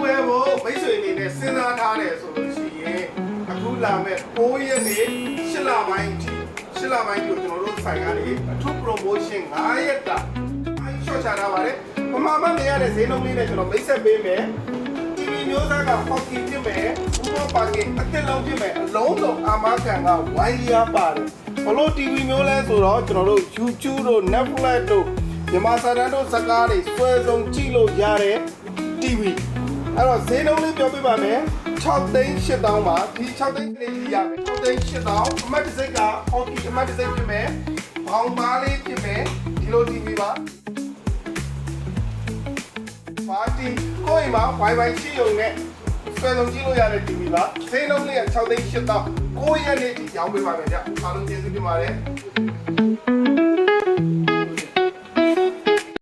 ဝယ်ဖို့မိတ်ဆွေအနေနဲ့စဉ်းစားထားတယ်ဆိုလို့ရှိရင်အခုလာမဲ့9ရက်နေ့10လပိုင်းအထိ10လပိုင်းကိုကျွန်တော်တို့ဆိုင်ကနေအထူး promotion 9ရက်တာအဲ့ရှော့ချထားပါတယ်ပမာမနေရတဲ့ဈေးနှုန်းလေးနဲ့ကျွန်တော်မိတ်ဆက်ပေးမယ် TV မျိုးစားက hockey ဖြစ်မယ်ဘူဘောပါကင်အသက်လုံးဖြစ်မယ်အလုံးစုံအာမခံက1 year ပါတယ်ဘလို့ TV မျိုးလဲဆိုတော့ကျွန်တော်တို့ YouTube တို့ Netflix တို့မြန်မာစာတန်းတို့ဇာတ်ကားတွေဆွဲဆုံးကြည့်လို့ရတဲ့ TV အဲ့တော့ဈေးနှုန်းလေးပြောပြပါမယ်6သိန်း8000ပါဒီ6သိန်းလေးရမယ်6သိန်း8000အမှတ်တစ်စိတ်က hockey အမှတ်တစ်စိတ်ဖြစ်မယ်ဘောင်ပါလေးဖြစ်မယ်ဒီလို TV ပါပါတီကိုယ်မှာ Wi-Fi ရှိုံနဲ့ဆွဲဆုံးကြည့်လို့ရတဲ့ TV ပါဈေးနှုန်းလေးက6သိန်း8000 9ရက်နေ့ထိရောင်းပေးပါမယ်ဗျအားလုံးကျေးဇူးတင်ပါတယ်